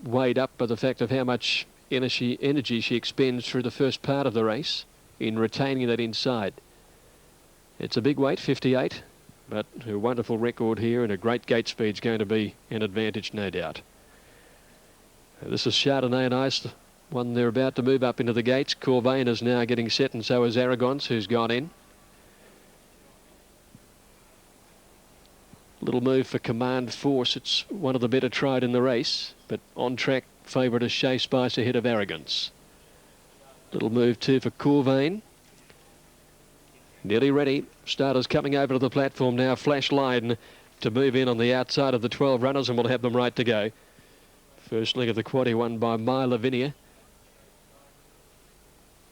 weighed up by the fact of how much energy she expends through the first part of the race in retaining that inside. It's a big weight, 58, but her wonderful record here and a great gate speed is going to be an advantage, no doubt. This is Chardonnay and Ice, one they're about to move up into the gates. Corvain is now getting set, and so is Arrogance, who's gone in. Little move for Command Force. It's one of the better tried in the race, but on track favourite is Shea Spice ahead of Arrogance. Little move too for Corvain. Nearly ready. Starters coming over to the platform now. Flash Line to move in on the outside of the 12 runners, and we'll have them right to go. First leg of the quaddie won by My Lavinia.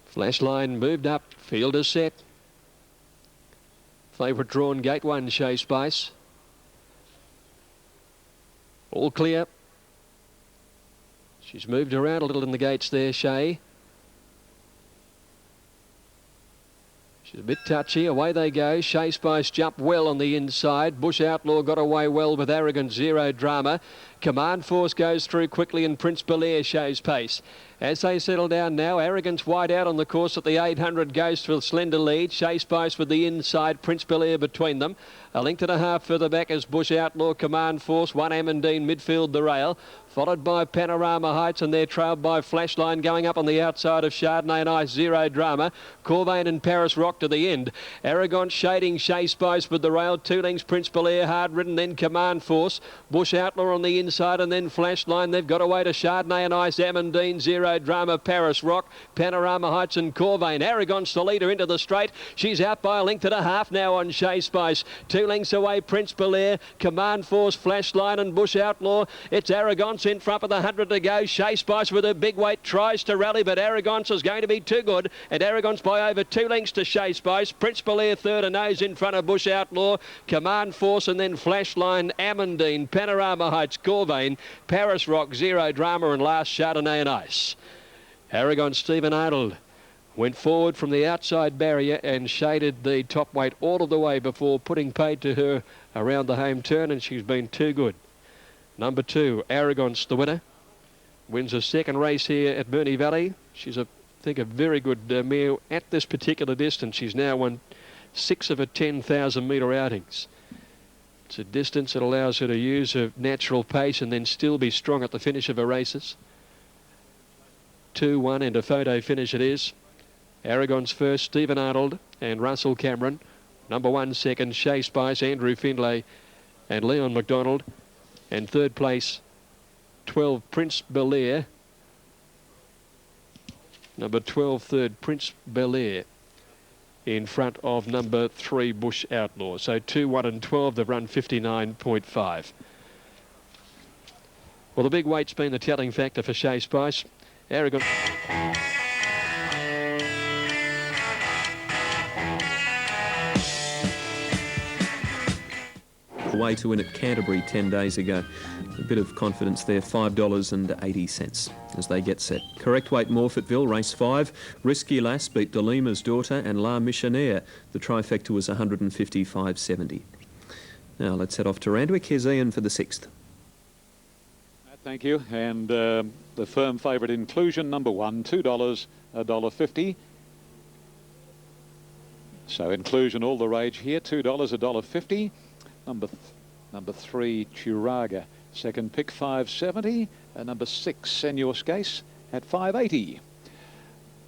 Flash Line moved up. Field is set. Favourite drawn, gate 1, Shea Spice. All clear. She's moved around a little in the gates there, Shea. She's a bit touchy. Away they go. Shea Spice jumped well on the inside. Bush Outlaw got away well with Arrogant. Zero Drama. Command Force goes through quickly, and Prince Belair shows pace. As they settle down now, Arrogance wide out on the course at the 800 goes for slender lead. Shea Spice with the inside, Prince Belair between them. A length and a half further back is Bush Outlaw, Command Force, one Amandine midfield the rail, followed by Panorama Heights, and they're trailed by Flashline going up on the outside of Chardonnay and Ice. Zero Drama. Corvain and Paris Rock to the end. Arrogant shading Shea Spice with the rail. 2 lengths Prince Belair hard ridden, then Command Force. Bush Outlaw on the inside, and then Flashline. They've got away to Chardonnay and Ice, Amandine, Zero Drama, Paris Rock, Panorama Heights and Corvain. Arrogant's the leader into the straight. She's out by a length and a half now on Shea Spice. 2 lengths away Prince Belair, Command Force, Flashline and Bush Outlaw. It's Arrogance in front with 100 to go. Shea Spice with her big weight tries to rally, but Arrogance is going to be too good, and Arrogance by over 2 lengths to Shea Spice. Prince Belair third, a nose in front of Bush Outlaw, Command Force, and then Flashline, Amandine, Panorama Heights, Corvain, Paris Rock, Zero Drama, and last Chardonnay and Ice. Arrogant Stephen Arnold went forward from the outside barrier and shaded the top weight all of the way before putting paid to her around the home turn, and she's been too good. Number 2, Arrogance, the winner, wins a second race here at Moonee Valley. She's, I think, a very good mare at this particular distance. She's now won 6 of her 10,000 metre outings. It's a distance that allows her to use her natural pace and then still be strong at the finish of her races. 2-1 and a photo finish it is. Arrogance first, Stephen Arnold and Russell Cameron. Number 1 second, Shea Spice, Andrew Findlay and Leon McDonald. And third place, 12 Prince Belair. Number 12 third, Prince Belair, in front of number 3 Bush Outlaw. So 2, 1 and 12, they've run 59.5. Well, the big weight's been the telling factor for Shea Spice. Arrogant. Way to win at Canterbury 10 days ago. A bit of confidence there, $5.80 as they get set. Correct weight Morfettville, race 5. Risky Lass beat Delima's Daughter and La Missionaire. The trifecta was 155.70. Now let's head off to Randwick. Here's Ian for the 6th. Thank you. And the firm favourite Inclusion, number 1, $2, $1.50. So Inclusion all the rage here, $2, $1.50. Number 3, Churaga, second pick, $5.70. Number 6, Senor Scase at $5.80.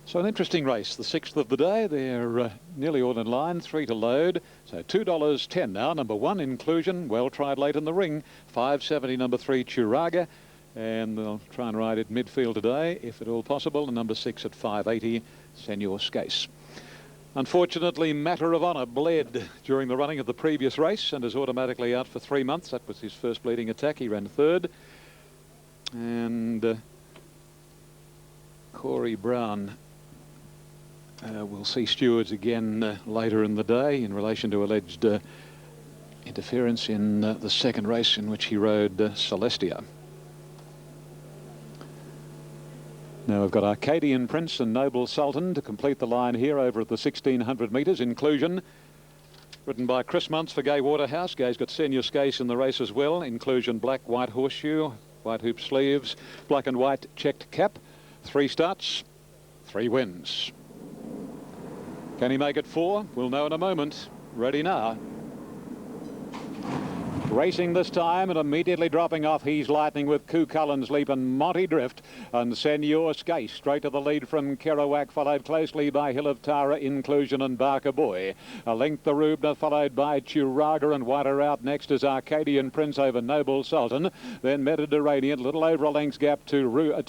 So an interesting race, the 6th of the day. They're nearly all in line, 3 to load. So $2.10 now. Number 1, Inclusion, well tried late in the ring. $5.70, number 3, Churaga. And they'll try and ride it midfield today, if at all possible. And number 6 at $5.80, Senor Scase. Unfortunately, Matter of Honour bled during the running of the previous race and is automatically out for 3 months. That was his first bleeding attack. He ran third. And Corey Brown will see stewards again later in the day in relation to alleged interference in the second race in which he rode Celestia. Now we've got Arcadian Prince and Noble Sultan to complete the line here over at the 1,600 metres. Inclusion, ridden by Chris Muntz for Gay Waterhouse. Gay's got Senor Scase in the race as well. Inclusion, Black White Horseshoe, white hoop sleeves, black and white checked cap. 3 starts, 3 wins. Can he make it 4? We'll know in a moment. Ready now. Racing this time and immediately dropping off, He's Lightning with Coo Cullen's Leap and Monty Drift, and Senor Skase straight to the lead from Kerouac, followed closely by Hill of Tara, Inclusion and Barker Boy. A length the Rubner, followed by Churaga, and wider out next is Arcadian Prince over Noble Sultan. Then Mediterranean, little over a length's gap to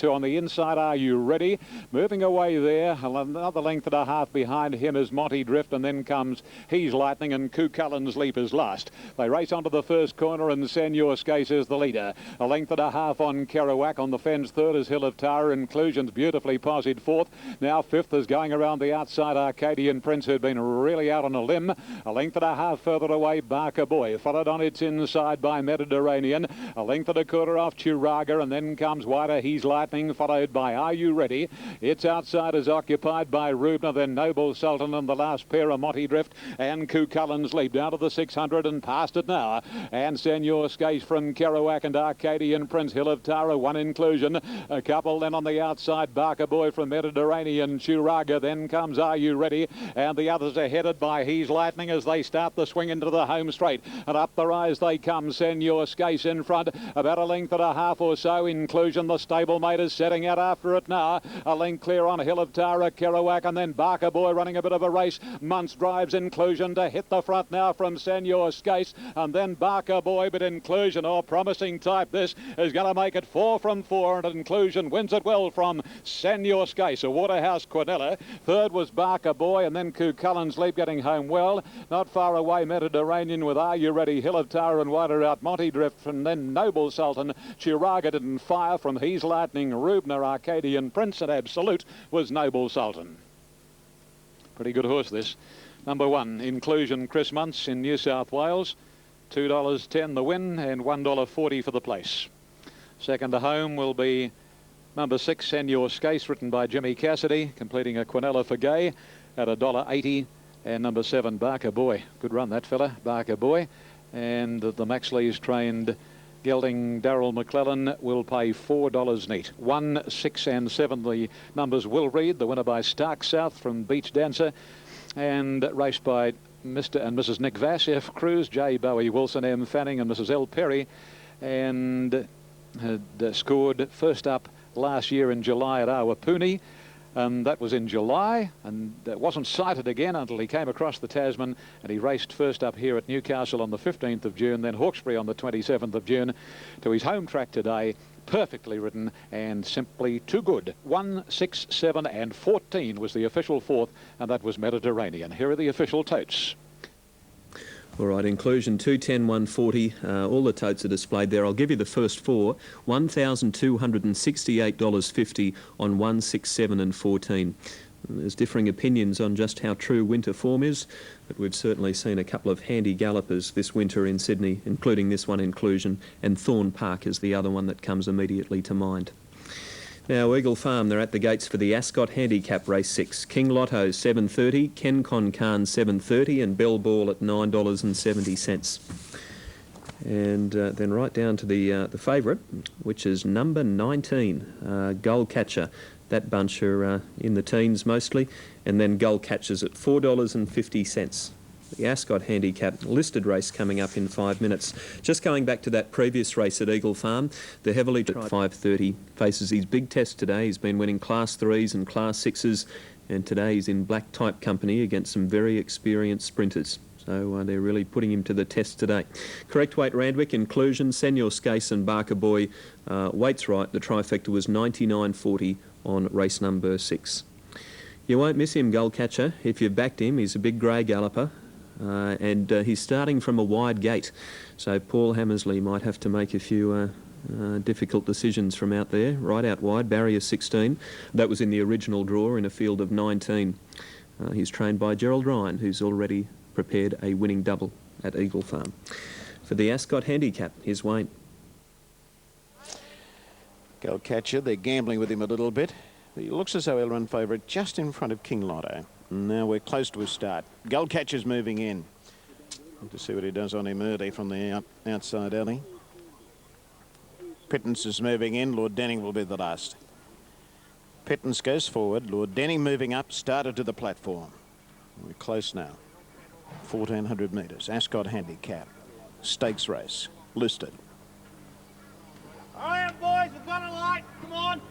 on the inside. Are You Ready? Moving away there, another length and a half behind him is Monty Drift, and then comes He's Lightning, and Coo Cullen's Leap is last. They race onto the first corner, and Senor Skase is the leader. A length and a half on Kerouac. On the fence third is Hill of Tara. Inclusion's beautifully posied fourth. Now fifth is going around the outside Arcadian Prince, who'd been really out on a limb. A length and a half further away Barker Boy, followed on its inside by Mediterranean. A length and a quarter off Churaga, and then comes wider He's Lightning, followed by Are You Ready? Its outside is occupied by Rubner, then Noble Sultan, and the last pair of Monty Drift and Coo Cullen's Leap down to the 600 and past it now. And Senor Skase from Kerouac and Arcadian Prince. Hill of Tara, one Inclusion. A couple then on the outside, Barker Boy from Mediterranean. Churaga, then comes Are You Ready? And the others are headed by He's Lightning as they start the swing into the home straight. And up the rise they come. Senor Skase in front, about a length and a half or so. Inclusion, the stablemate, is setting out after it now. A length clear on Hill of Tara, Kerouac, and then Barker Boy running a bit of a race. Muntz drives Inclusion to hit the front now from Senor Skase, and then Barker Boy, but Inclusion, promising type this, is going to make it 4 from 4, and Inclusion wins it well from Senor Skase. A Waterhouse Quinella. Third was Barker Boy, and then Coo Cullen's Leap getting home well. Not far away Mediterranean with Are You Ready? Hill of Tara, and wider out Monty Drift, and then Noble Sultan. Churaga didn't fire from He's Lightning, Rubner, Arcadian Prince, and Absolute was Noble Sultan. Pretty good horse this. Number 1, Inclusion, Chris Muntz in New South Wales. $2.10 the win and $1.40 for the place. Second to home will be number 6, Senor Skase, written by Jimmy Cassidy, completing a Quinella for Gay at $1.80. And number 7, Barker Boy. Good run that fella, Barker Boy. And the Maxleys trained gelding Darrell McClellan will pay $4 neat. 1, 6 and 7 the numbers will read. The winner by Stark South from Beach Dancer, and raced by Mr. and Mrs. Nick Vass, F. Cruz, J. Bowie Wilson, M. Fanning, and Mrs. L. Perry, and had scored first up last year in July at Awapuni, and that was in July, and wasn't sighted again until he came across the Tasman, and he raced first up here at Newcastle on the 15th of June, then Hawkesbury on the 27th of June, to his home track today. Perfectly ridden and simply too good. 1, 6, 7 and 14 was the official fourth, and that was Mediterranean. Here are the official totes. All right, Inclusion 210, 140. All the totes are displayed there. I'll give you the first 4. $1,268.50 on 1, 6, 7 and 14. There's differing opinions on just how true winter form is, but we've certainly seen a couple of handy gallopers this winter in Sydney, including this one, Inclusion, and Thorne Park is the other one that comes immediately to mind. Now, Eagle Farm, they're at the gates for the Ascot Handicap Race 6. King Lotto, $7.30, Ken Con Khan, $7.30, and Bell Ball at $9.70. And then right down to the favourite, which is number 19, Gull Catcher. That bunch are in the teens mostly, and then Gull Catchers at $4.50. The Ascot Handicap listed race coming up in 5 minutes. Just going back to that previous race at Eagle Farm, the heavily at 5:30 faces his big test today. He's been winning Class 3s and Class 6s, and today he's in black type company against some very experienced sprinters. So they're really putting him to the test today. Correct weight Randwick, Inclusion, Senor Skase and Barker Boy. Weights right, the trifecta was 99.40 on race number 6. You won't miss him, Gull Catcher, if you've backed him. He's a big grey galloper, and he's starting from a wide gate. So Paul Hammersley might have to make a few difficult decisions from out there. Right out wide, barrier 16. That was in the original draw in a field of 19. He's trained by Gerald Ryan, who's already prepared a winning double at Eagle Farm. For the Ascot Handicap, here's Wayne. Gull Catcher, they're gambling with him a little bit. He looks as though he'll run favourite just in front of King Lotto. Now we're close to a start. Gull Catcher's moving in. To see what he does on him early from the outside alley. Pittance is moving in. Lord Denning will be the last. Pittance goes forward. Lord Denning moving up, started to the platform. We're close now. 1,400 metres. Ascot Handicap. Stakes race. Listed. All right, boys, we've got a light. Come on.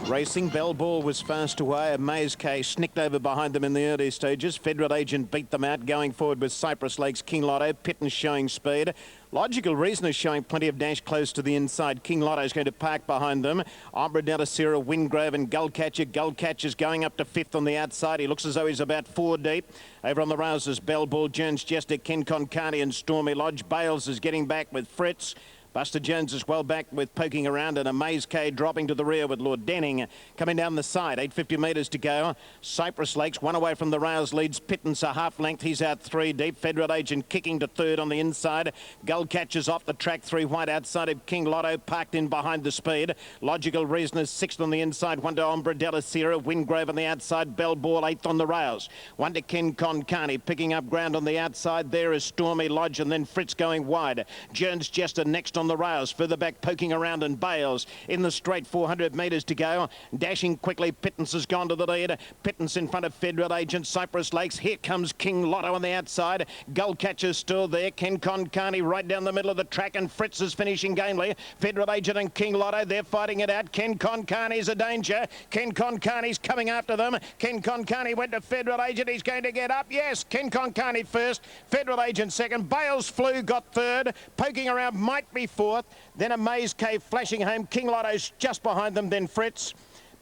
Racing, Bell Ball was fast away. Amaze K snicked over behind them in the early stages. Federal Agent beat them out, going forward with Cypress Lakes, King Lotto. Pittance showing speed. Logical Reason is showing plenty of dash close to the inside. King Lotto is going to park behind them. Ombradella, Sierra, Wingrove and Gullcatcher. Gullcatcher's going up to 5th on the outside. He looks as though he's about 4 deep. Over on the rails is Bell Ball, Jones Jester, Ken Concarney and Stormy Lodge. Bales is getting back with Fritz. Buster Jones is well back with poking around, and Amaze K dropping to the rear with Lord Denning coming down the side. 850 metres to go. Cypress Lakes, one away from the rails, leads Pittance a half length. He's out 3 deep. Federal Agent kicking to 3rd on the inside. Gullcatcher's off the track, 3 wide outside of King Lotto, parked in behind the speed. Logical Reason is 6th on the inside. 1 to Ombradella Sierra. Wingrove on the outside. Bell Ball 8th on the rails. 1 to Ken Concarney picking up ground on the outside. There is Stormy Lodge, and then Fritz going wide. Jones Jester next on the rails. Further back poking around, and Bales in the straight. 400 metres to go. Dashing quickly. Pittance has gone to the lead. Pittance in front of Federal Agent. Cypress Lakes. Here comes King Lotto on the outside. Gullcatcher's still there. Ken Concarney right down the middle of the track, and Fritz is finishing gamely. Federal Agent and King Lotto, they're fighting it out. Ken Concarney's a danger. Ken Concarney's coming after them. Ken Concarney went to Federal Agent. He's going to get up. Yes, Ken Concarney first. Federal Agent second. Bales Flew got 3rd. Poking around might be 4th. Then Amaze K flashing home. King Lotto's just behind them. Then Fritz.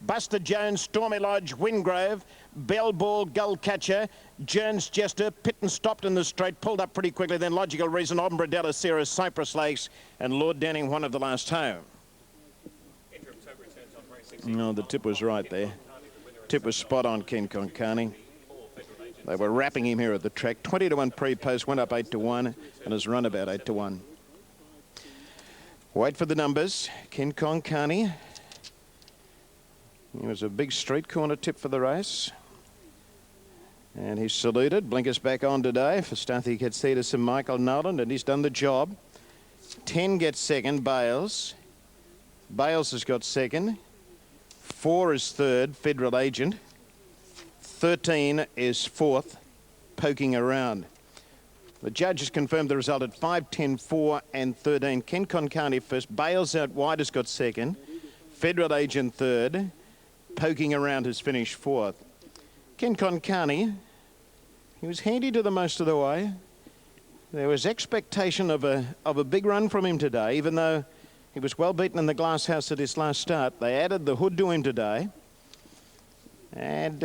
Buster Jones, Stormy Lodge, Wingrove, Bell Ball, Gullcatcher, Jones Jester. Pittance stopped in the straight, pulled up pretty quickly. Then Logical Reason, Ombradella, Sierra, Cypress Lakes, and Lord Denning, one of the last home. No, the tip was right there. Tip was spot on, Ken Concarney. They were wrapping him here at the track. 20 to 1 pre-post, went up 8 to 1, and has run about 8 to 1. Wait for the numbers. Ken Concarney. He was a big street corner tip for the race. And he's saluted. Blinkers back on today for Starthy Katsitas and Michael Nolan, and he's done the job. 10 gets second, Bales. Bales has got second. 4 is 3rd, Federal Agent. 13 is 4th, Poking Around. The judge has confirmed the result at 5, 10, 4 and 13. Ken Concarney first. Bales out wide has got second. Federal Agent 3rd. Poking Around has finished 4th. Ken Concarney, he was handy to the most of the way. There was expectation of a big run from him today, even though he was well beaten in the glass house at his last start. They added the hood to him today. And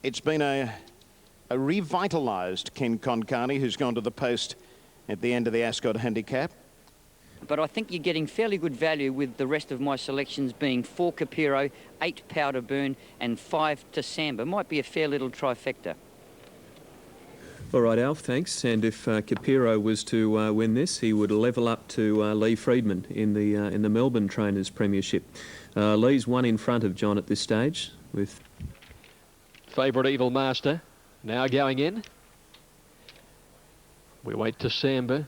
it's been a revitalised Ken Concarney, who's gone to the post at the end of the Ascot Handicap. But I think you're getting fairly good value with the rest of my selections being 4 Capiro, 8 Powder Burn and 5 to Samba. Might be a fair little trifecta. All right, Alf, thanks. And if Capiro was to win this, he would level up to Lee Freedman in the Melbourne Trainers Premiership. Lee's 1 in front of John at this stage with Favourite Evil Master now going in. We wait to Samba.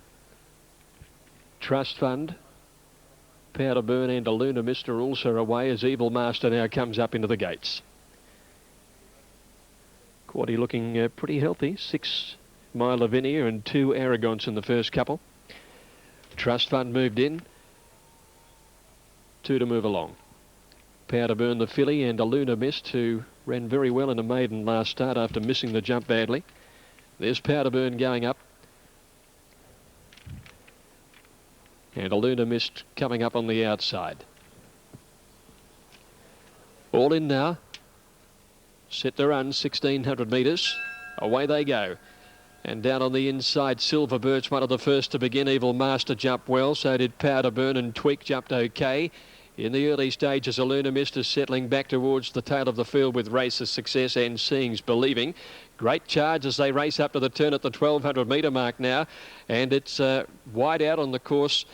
Trust Fund. Powder Burn and a Luna Mister also away as Evil Master now comes up into the gates. Quaddy looking pretty healthy. 6 Mile Lavinia and 2 Aragons in the first couple. Trust Fund moved in. 2 to move along. Powder Burn the filly and a Luna Mist, who ran very well in a maiden last start after missing the jump badly. There's Powder Burn going up. And a Luna Mist coming up on the outside. All in now. Set the run, 1,600 metres. Away they go. And down on the inside, Silver Birch, one of the first to begin. Evil Master jumped well, so did Powder Burn, and Tweak jumped okay. In the early stages, a Luna Mist is settling back towards the tail of the field with Race's Success and Seeing's Believing. Great charge as they race up to the turn at the 1200 metre mark now, and it's wide out on the course.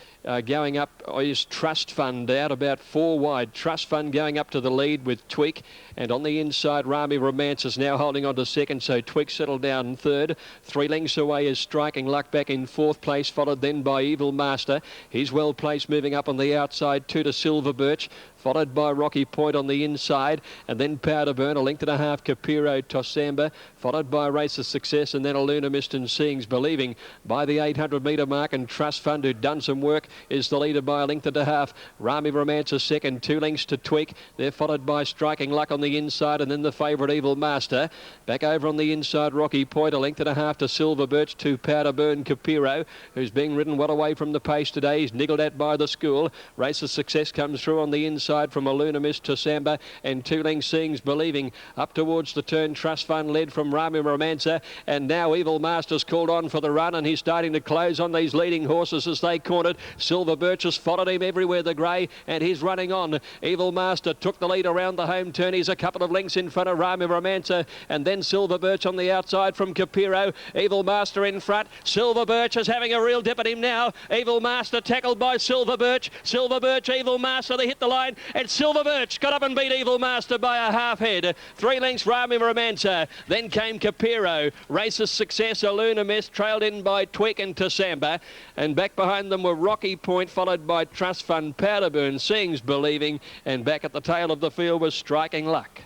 Going up is Trust Fund out about 4 wide. Trust Fund going up to the lead with Tweak, and on the inside Rami Romance is now holding on to second, so Tweak settled down in third. 3 lengths away is Striking Luck back in 4th place, followed then by Evil Master. He's well placed moving up on the outside, 2 to Silver Birch, followed by Rocky Point on the inside, and then Powder Burn, 1.5 lengths Capiro Tosamba, followed by Race of Success, and then Aluna Mist and Seeing's Believing by the 800 metre mark, and Trust Fund, who'd done some work, is the leader by 1.5 lengths. Rami Romance is second, 2 lengths to Tweak. They're followed by Striking Luck on the inside, and then the favourite Evil Master. Back over on the inside, Rocky Point, 1.5 lengths to Silver Birch, to Powder Burn Capiro, who's being ridden well away from the pace today. He's niggled at by the school. Race of Success comes through on the inside from Aluna Mist to Samba, and 2 lengths Seeing's Believing up towards the turn. Trust Fund led from Rami Romancer, and now Evil Master's called on for the run, and he's starting to close on these leading horses as they cornered. Silver Birch has followed him everywhere, the grey, and he's running on. Evil Master took the lead around the home turn. He's a couple of lengths in front of Rami Romancer, and then Silver Birch on the outside from Capiro. Evil Master in front. Silver Birch is having a real dip at him now. Evil Master tackled by Silver Birch. Silver Birch, Evil Master, they hit the line, and Silver Birch got up and beat Evil Master by a half head. 3 lengths Rami Romancer. Then came Capiro. Race of Success, Aluna Mist, trailed in by Tweak and Tosamba, and back behind them were Rocky Point, followed by Trust Fund, Powder Burn, Seeing's Believing, and back at the tail of the field was Striking Luck.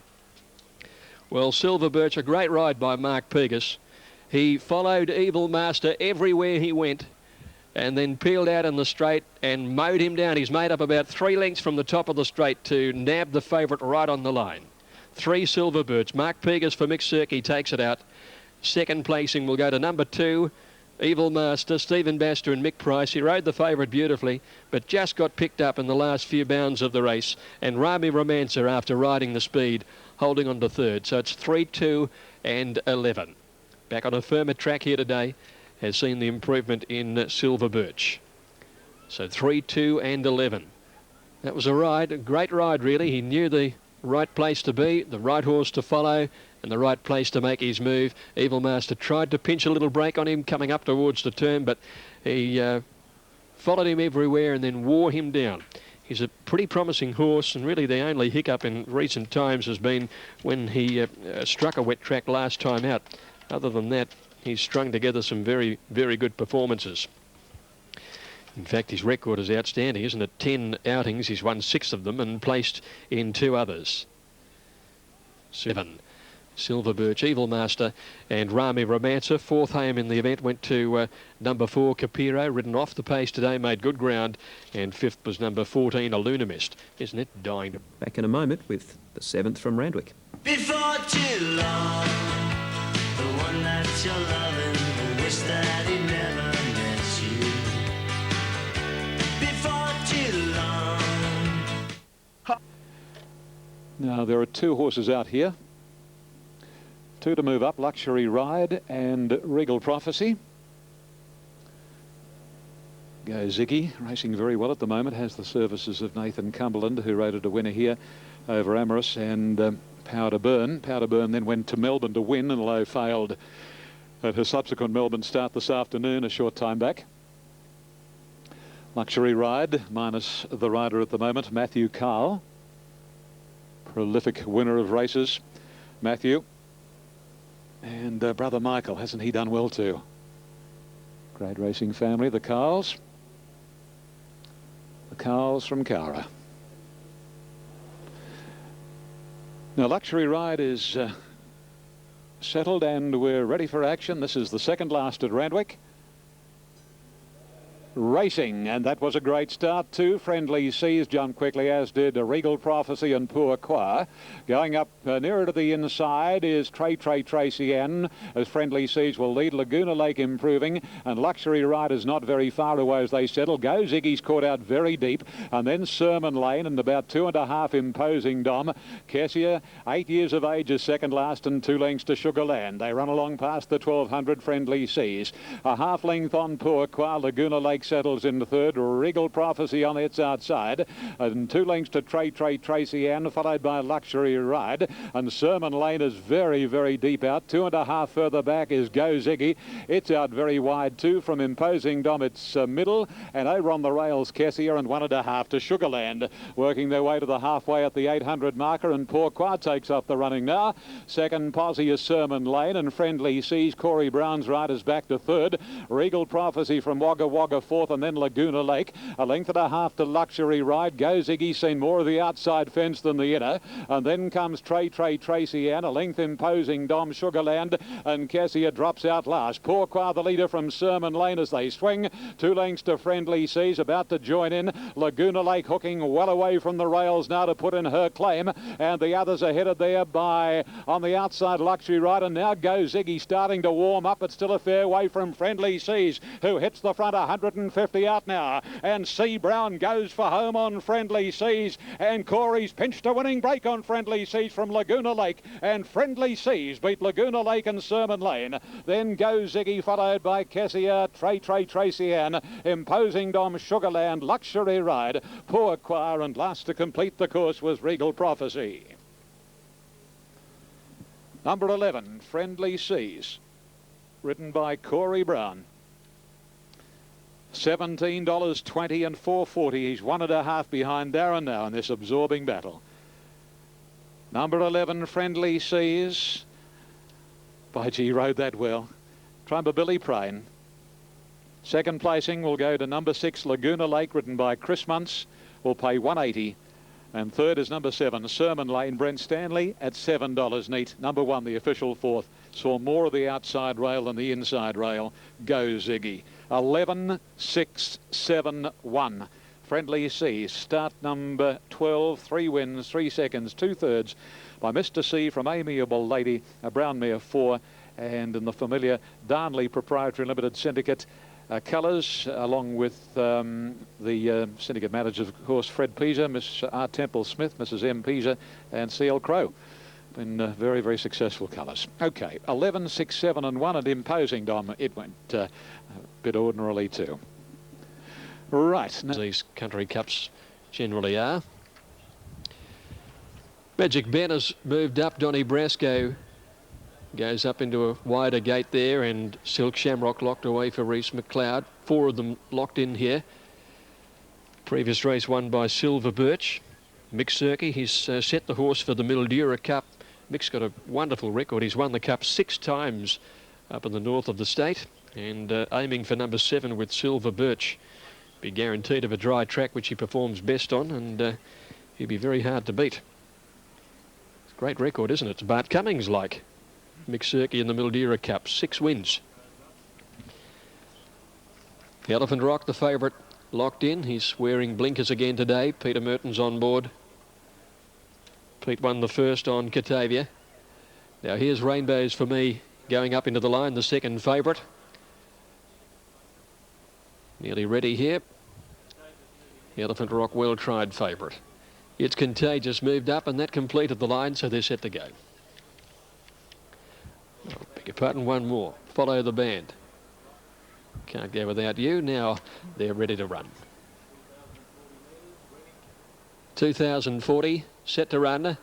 Well, Silver Birch, a great ride by Mark Pegas. He followed Evil Master everywhere he went, and then peeled out in the straight and mowed him down. He's made up about 3 lengths from the top of the straight to nab the favourite right on the line. 3 Silver Birch. Mark Pegas for Mick Cirkey takes it out. Second placing will go to number 2, Evil Master, Stephen Baster and Mick Price. He rode the favourite beautifully, but just got picked up in the last few bounds of the race. And Rami Romancer, after riding the speed, holding on to third. So it's 3, 2 and 11. Back on a firmer track here today, has seen the improvement in Silver Birch. So 3, 2 and 11. That was a ride, a great ride really. He knew the right place to be, the right horse to follow, and the right place to make his move. Evil Master tried to pinch a little break on him coming up towards the turn, but he followed him everywhere and then wore him down. He's a pretty promising horse, and really the only hiccup in recent times has been when he struck a wet track last time out. Other than that, he's strung together some very, very good performances. In fact, his record is outstanding, isn't it? 10 outings, he's won 6 of them and placed in 2 others. 7. Silver Birch, Evil Master and Rami Romancer. 4th home in the event went to number 4, Capiro, ridden off the pace today, made good ground. And 5th was number 14, Aluna Mist. Isn't it dying to... Back in a moment with the 7th from Randwick. Before too long, the one that you're loving will wish that he never met you. Before too long. Now, there are 2 horses out here. 2 to move up, Luxury Ride and Regal Prophecy. Go Ziggy, racing very well at the moment, has the services of Nathan Cumberland, who rated a winner here over Amorous, and Powder Burn. Powder Burn then went to Melbourne to win, and Lowe failed at her subsequent Melbourne start this afternoon, a short time back. Luxury Ride, minus the rider at the moment, Matthew Carl. Prolific winner of races, Matthew. And brother Michael, hasn't he done well too? Great racing family, the Carls. The Carls from Cara. Now, Luxury Ride is settled and we're ready for action. This is the second last at Randwick. Racing, and that was a great start too. Friendly Seas jumped quickly, as did Regal Prophecy and Pourquoi. Going up nearer to the inside is Tracy N, as Friendly Seas will lead. Laguna Lake improving, and Luxury Ride is not very far away as they settle. Go Ziggy's caught out very deep, and then Sermon Lane, and about 2.5 Imposing Dom. Kessia, 8 years of age, is second last, and 2 lengths to Sugarland. They run along past the 1200 Friendly Seas. A half length on Pourquoi. Laguna Lake Lake settles in the third. Regal Prophecy on its outside. And 2 lengths to Tracy Ann, followed by Luxury Ride. And Sermon Lane is very, very deep out. 2.5 further back is Go Ziggy. It's out very wide too from Imposing Dom. It's middle. And over on the rails, Kessia, and 1.5 to Sugarland. Working their way to the halfway at the 800 marker. And Pourquoi takes off the running now. Second posse is Sermon Lane. And Friendly Seas, Corey Brown's riders back to third. Regal Prophecy from Wagga Wagga fourth, and then Laguna Lake. 1.5 lengths to Luxury Ride. Go Ziggy, seen more of the outside fence than the inner. And then comes Tracy Ann. 1 length Imposing Dom, Sugarland, and Kessia drops out last. Pourquoi the leader from Sermon Lane as they swing. 2 lengths to Friendly Seas, about to join in. Laguna Lake hooking well away from the rails now to put in her claim, and the others are headed there by, on the outside, Luxury Ride, and now Go Ziggy starting to warm up, but still a fair way from Friendly Seas, who hits the front. 150 out now, and C. Brown goes for home on Friendly Seas, and Corey's pinched a winning break on Friendly Seas from Laguna Lake, and Friendly Seas beat Laguna Lake and Sermon Lane. Then Go Ziggy, followed by Kessia, Tracy Ann, Imposing Dom, Sugarland, Luxury Ride, Pourquoi, and last to complete the course was Regal Prophecy. Number 11, Friendly Seas, ridden by Corey Brown. $17.20 and $4.40. He's 1.5 behind Darren now in this absorbing battle. Number 11, Friendly Seas. By G, rode that well. Trumper Billy Prain. Second placing will go to number 6, Laguna Lake, ridden by Chris Muntz. Will pay $1.80. And third is number 7, Sermon Lane, Brent Stanley, at $7 neat. Number 1, the official fourth, saw more of the outside rail than the inside rail. Go Ziggy. 11, 6, 7, 1. Friendly Seas. Start number 12. 3 wins, 3 seconds, 2/3 by Mr. C from Amiable Lady, a brown mare 4, and in the familiar Darnley Proprietary Limited Syndicate. Colours, along with the syndicate managers, of course, Fred Pisa, Miss R. Temple Smith, Mrs. M. Pisa, and C.L. Crow. Been very, very successful colours. Okay, 11, 6, 7 and 1, and Imposing Dom. It went a bit ordinarily too. Right. Now these country cups generally are. Magic Ben has moved up. Donny Brasco goes up into a wider gate there, and Silk Shamrock locked away for Reese McLeod. 4 of them locked in here. Previous race won by Silver Birch. Mick Cirkey, he's set the horse for the Mildura Cup. Mick's got a wonderful record. He's won the Cup 6 times up in the north of the state, and aiming for number 7 with Silver Birch. Be guaranteed of a dry track, which he performs best on, and he'd be very hard to beat. It's a great record, isn't it? It's Bart Cummings like. Mick Cirkey in the Mildura Cup, 6 wins. Elephant Rock, the favourite, locked in. He's wearing blinkers again today. Peter Merton's on board. Pete won the first on Catavia. Now here's Rainbows for Me going up into the line, the second favourite. Nearly ready here. Elephant Rock, well tried favourite. It's Contagious moved up, and that completed the line, so they're set to go. Oh, beg your pardon, one more. Follow the Band. Can't go without you. Now they're ready to run. 2040, set to run.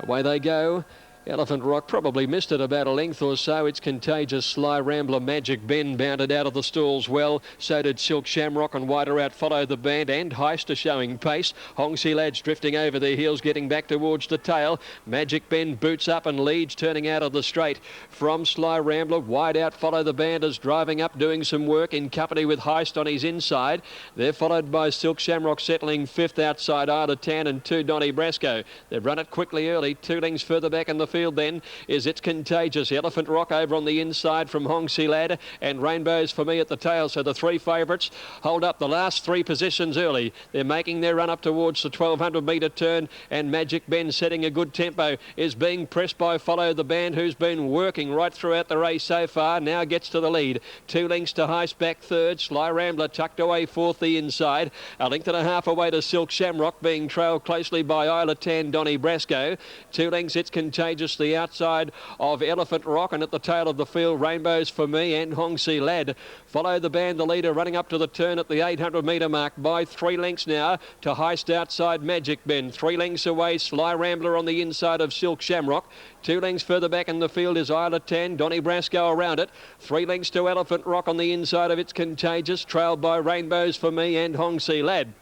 Away they go. Elephant Rock probably missed it about a length or so. It's Contagious, Sly Rambler, Magic Ben bounded out of the stalls well. So did Silk Shamrock, and wider out Follow the Band, and Heist are showing pace. Hongsy Lads drifting over their heels, getting back towards the tail. Magic Ben boots up and leads, turning out of the straight from Sly Rambler. Wide out Follow the Band is driving up, doing some work in company with Heist on his inside. They're followed by Silk Shamrock settling 5th outside Isla Tan and 2 Donny Brasco. They've run it quickly early. 2 lengths further back in the field then is It's Contagious. Elephant Rock over on the inside from Hongsy Lad, and Rainbows for Me at the tail. So the 3 favourites hold up the last 3 positions early. They're making their run up towards the 1200 metre turn, and Magic Ben, setting a good tempo, is being pressed by Follow the Band, who's been working right throughout the race so far. Now gets to the lead. 2 lengths to Heist back third. Sly Rambler tucked away fourth the inside. 1.5 lengths away to Silk Shamrock, being trailed closely by Isla Tan, Donny Brasco. 2 lengths It's Contagious Contagious, the outside of Elephant Rock, and at the tail of the field, Rainbows for Me and Hongsi Lad. Follow the band, the leader, running up to the turn at the 800 metre mark by 3 lengths now to Heist outside Magic Ben. 3 lengths away, Sly Rambler on the inside of Silk Shamrock. 2 lengths further back in the field is Isla 10. Donny Brasco around it. 3 lengths to Elephant Rock on the inside of It's Contagious, trailed by Rainbows for Me and Hongsi Lad.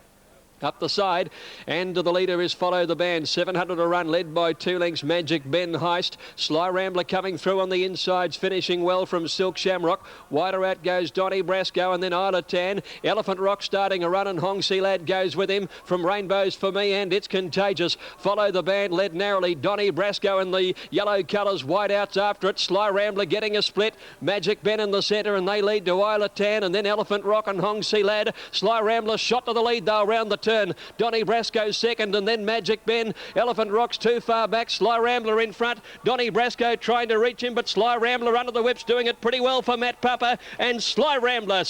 Up the side, and the leader is Follow the Band. 700 a run, led by 2 lengths Magic Ben Heist. Sly Rambler coming through on the insides, finishing well from Silk Shamrock. Wider out goes Donny Brasco, and then Isla Tan. Elephant Rock starting a run, and Hongsi Lad goes with him from Rainbows for Me, and It's Contagious. Follow the Band led narrowly. Donny Brasco in the yellow colours, wide outs after it. Sly Rambler getting a split. Magic Ben in the centre, and they lead to Isla Tan, and then Elephant Rock and Hongsi Lad. Sly Rambler shot to the lead though around the turn. Donny Brasco second, and then Magic Ben. Elephant Rock's too far back. Sly Rambler in front. Donny Brasco trying to reach him, but Sly Rambler under the whips doing it pretty well for Matt Papa. And Sly Rambler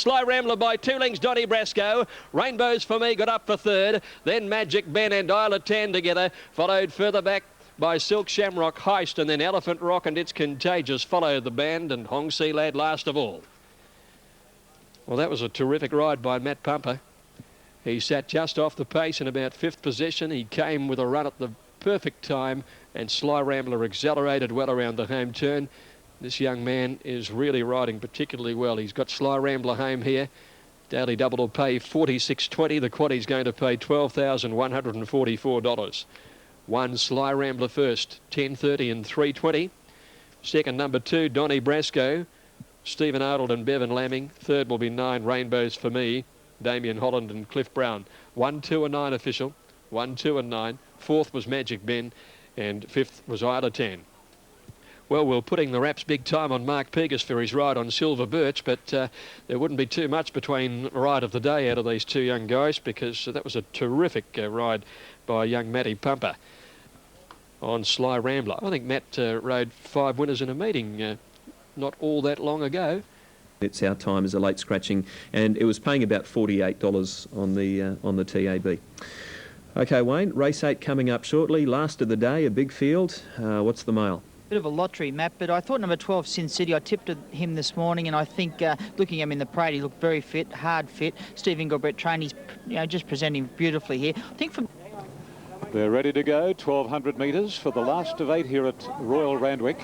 by 2 lengths, Donny Brasco. Rainbows for Me got up for third. Then Magic Ben and Isla Tan together, followed further back by Silk Shamrock, Heist, and then Elephant Rock and It's Contagious follow the band, and Hongsi Lad last of all. Well, that was a terrific ride by Matt Pumper. He sat just off the pace in about 5th position. He came with a run at the perfect time, and Sly Rambler accelerated well around the home turn. This young man is really riding particularly well. He's got Sly Rambler home here. Daily Double will pay $46.20. The quaddie's going to pay $12,144. 1 Sly Rambler first, 10.30 and 3.20. Second, number 2, Donny Brasco, Stephen Arnold and Bevan Lamming. Third will be 9 Rainbows for Me, Damien Holland and Cliff Brown. 1, 2 and 9 official. 1, 2 and 9. Fourth was Magic Ben, and fifth was Isla 10. Well, we're putting the wraps big time on Mark Pegas for his ride on Silver Birch, but there wouldn't be too much between ride of the day out of these two young guys, because that was a terrific ride by young Matty Pumper on Sly Rambler. I think Matt rode 5 winners in a meeting not all that long ago. It's Our Time as a late scratching, and it was paying about $48 on the TAB. Okay, Wayne, race 8 coming up shortly. Last of the day, a big field. What's the mail? Bit of a lottery, Matt, but I thought number 12, Sin City, I tipped him this morning, and I think looking at him in the parade, he looked very fit, hard fit. Stephen Gilbert trained, he's just presenting beautifully here. I think from... They're ready to go, 1,200 metres for the last of 8 here at Royal Randwick.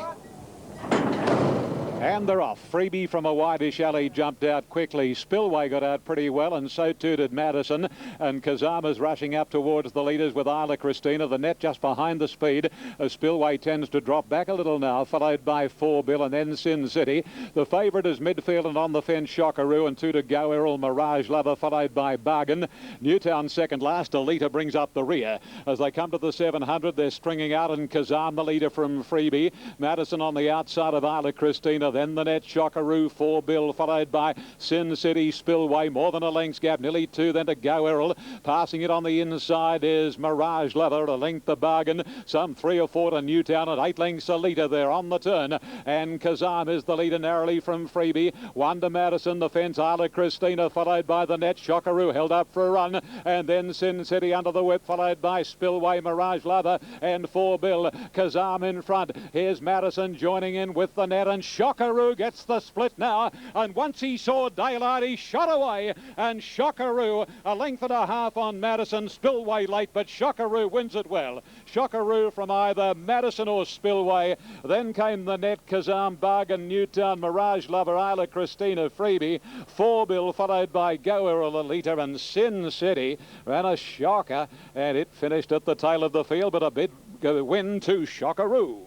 And they're off. Freebie from a wideish alley jumped out quickly. Spillway got out pretty well, and so too did Madison. And Kazama's rushing up towards the leaders with Isla Christina. The net just behind the speed. Spillway tends to drop back a little now, followed by 4 Bill and then Sin City. The favourite is midfield, and on the fence Shockaroo, and 2 to go Errol Mirage Lover, followed by Bargain. Newtown second last. Alita brings up the rear. As they come to the 700, they're stringing out, and Kazam the leader from Freebie. Madison on the outside of Isla Christina. Then the net, Shockaroo, 4 Bill, followed by Sin City, Spillway, more than a length's gap, nearly 2 then to Go Errol. Passing it on the inside is Mirage Lover, a length the Bargain, some 3 or 4 to Newtown, at 8 lengths a litre there on the turn. And Kazam is the leader narrowly from Freebie. 1 to Madison, the fence, Isla Christina, followed by the net, Shockaroo held up for a run, and then Sin City under the whip, followed by Spillway, Mirage Lover, and 4 Bill. Kazam in front. Here's Madison joining in with the net, and Shockaroo gets the split now, and once he saw daylight he shot away, and Shockaroo a length and a half on Madison. Spillway late, but Shockaroo wins it well. Shockaroo from either Madison or Spillway. Then came the net, Kazam, Bargain, Newtown, Mirage Lover, Isla Christina, Freebie, 4 Bill, followed by Go Errol, Alita, and Sin City. Ran a shocker, and it finished at the tail of the field, but a big win to Shockaroo.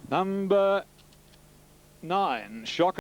Number 9, Shocker.